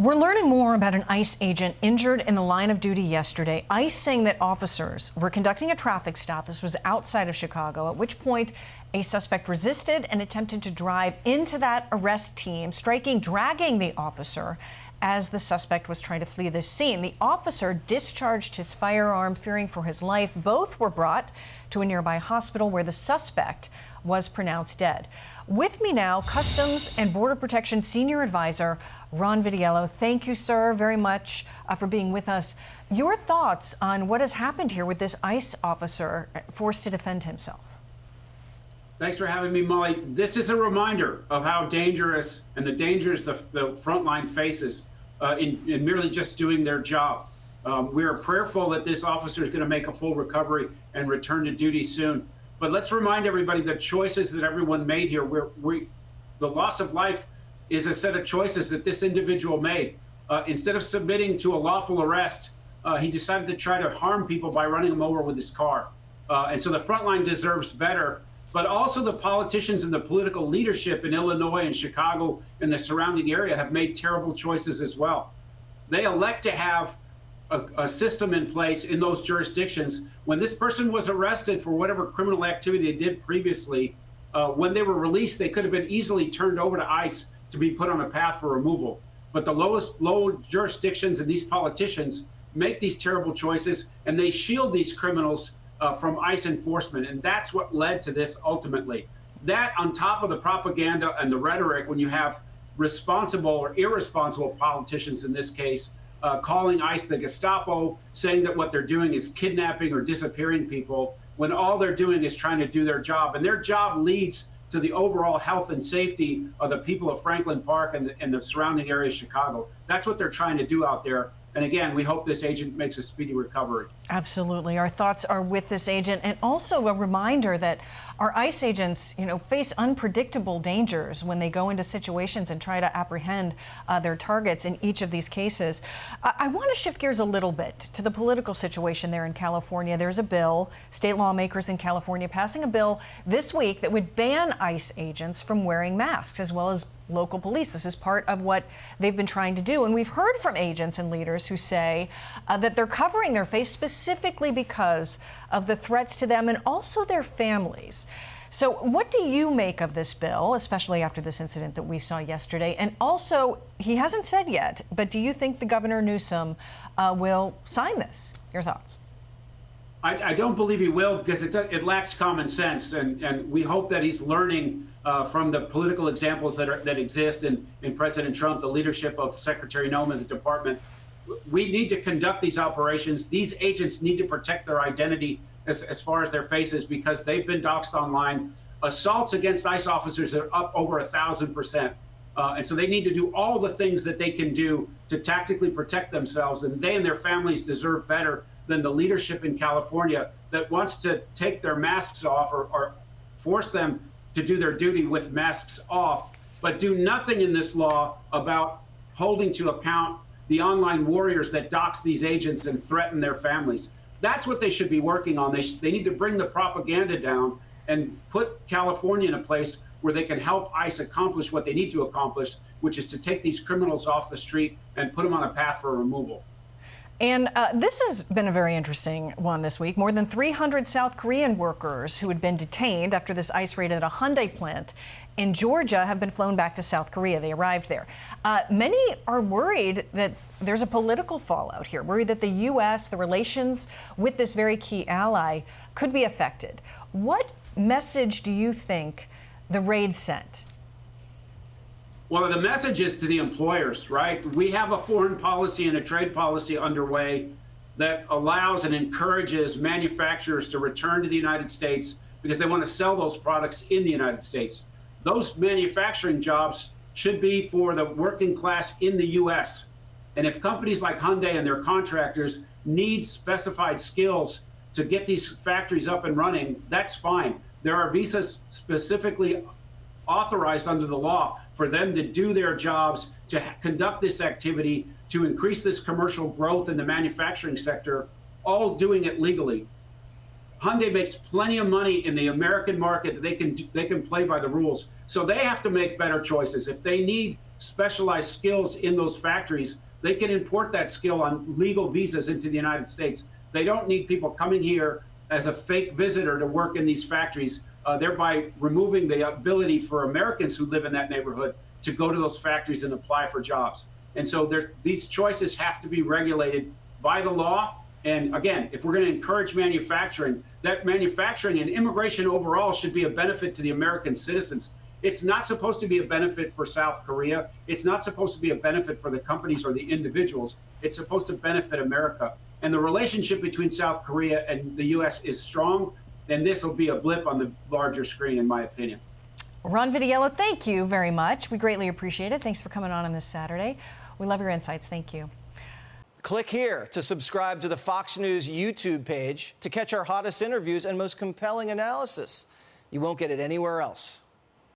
We're learning more about an ICE agent injured in the line of duty yesterday. ICE saying that officers were conducting a traffic stop. This was outside of Chicago, at which point a suspect resisted and attempted to drive into that arrest team, dragging the officer as the suspect was trying to flee the scene. The officer discharged his firearm, fearing for his life. Both were brought to a nearby hospital where the suspect was pronounced dead. With me now, Customs and Border Protection Senior Advisor Ron Vitiello. Thank you, sir, very much for being with us. Your thoughts on what has happened here with this ICE officer forced to defend himself? Thanks for having me, Molly. This is a reminder of how dangerous and the dangers the frontline faces in merely just doing their job. We are prayerful that this officer is going to make a full recovery and return to duty soon. But let's remind everybody the choices that everyone made here. The loss of life is a set of choices that this individual made. Instead of submitting to a lawful arrest, he decided to try to harm people by running them over with his car. And so the front line deserves better, but also the politicians and the political leadership in Illinois and Chicago and the surrounding area have made terrible choices as well. They elect to have a system in place in those jurisdictions. When this person was arrested for whatever criminal activity they did previously, when they were released, they could have been easily turned over to ICE to be put on a path for removal. But the low jurisdictions and these politicians make these terrible choices, and they shield these criminals from ICE enforcement. And that's what led to this ultimately. That on top of the propaganda and the rhetoric, when you have responsible or irresponsible politicians in this case, calling ICE the Gestapo, saying that what they're doing is kidnapping or disappearing people, when all they're doing is trying to do their job. And their job leads to the overall health and safety of the people of Franklin Park and the surrounding area of Chicago. That's what they're trying to do out there. And again, we hope this agent makes a speedy recovery. Absolutely. Our thoughts are with this agent, and also a reminder that our ICE agents, face unpredictable dangers when they go into situations and try to apprehend their targets in each of these cases. I want to shift gears a little bit to the political situation there in California. There's a bill, state lawmakers in California passing a bill this week that would ban ICE agents from wearing masks, as well as local police. This is part of what they've been trying to do. And we've heard from agents and leaders who say that they're covering their face specifically because of the threats to them and also their families. So what do you make of this bill, especially after this incident that we saw yesterday? And also, he hasn't said yet, but do you think the Governor Newsom will sign this? Your thoughts? I don't believe he will, because it lacks common sense, and we hope that he's learning from the political examples that exist in President Trump, the leadership of Secretary Noem and the department. We need to conduct these operations. These agents need to protect their identity as far as their faces, because they've been doxxed online. Assaults against ICE officers are up over 1,000%. And so they need to do all the things that they can do to tactically protect themselves, and they and their families deserve better than the leadership in California that wants to take their masks off or force them to do their duty with masks off, but do nothing in this law about holding to account the online warriors that dox these agents and threaten their families. That's what they should be working on. They need to bring the propaganda down and put California in a place where they can help ICE accomplish what they need to accomplish, which is to take these criminals off the street and put them on a path for removal. And this has been a very interesting one this week. More than 300 South Korean workers who had been detained after this ICE raid at a Hyundai plant in Georgia have been flown back to South Korea. They arrived there. Many are worried that there's a political fallout here, worried that the U.S., the relations with this very key ally, could be affected. What message do you think the raid sent? Well, the message is to the employers, right? We have a foreign policy and a trade policy underway that allows and encourages manufacturers to return to the United States because they want to sell those products in the United States. Those manufacturing jobs should be for the working class in the U.S. And if companies like Hyundai and their contractors need specified skills to get these factories up and running, that's fine. There are visas specifically authorized under the law for them to do their jobs, to conduct this activity, to increase this commercial growth in the manufacturing sector, all doing it legally. Hyundai makes plenty of money in the American market. They can play by the rules. So they have to make better choices. If they need specialized skills in those factories, they can import that skill on legal visas into the United States. They don't need people coming here as a fake visitor to work in these factories, thereby removing the ability for Americans who live in that neighborhood to go to those factories and apply for jobs. And so these choices have to be regulated by the law. And again, if we're going to encourage manufacturing, that manufacturing and immigration overall should be a benefit to the American citizens. It's not supposed to be a benefit for South Korea. It's not supposed to be a benefit for the companies or the individuals. It's supposed to benefit America. And the relationship between South Korea and the U.S. is strong, and this will be a blip on the larger screen, in my opinion. Ron Vitiello, thank you very much. We greatly appreciate it. Thanks for coming on this Saturday. We love your insights. Thank you. Click here to subscribe to the Fox News YouTube page to catch our hottest interviews and most compelling analysis. You won't get it anywhere else.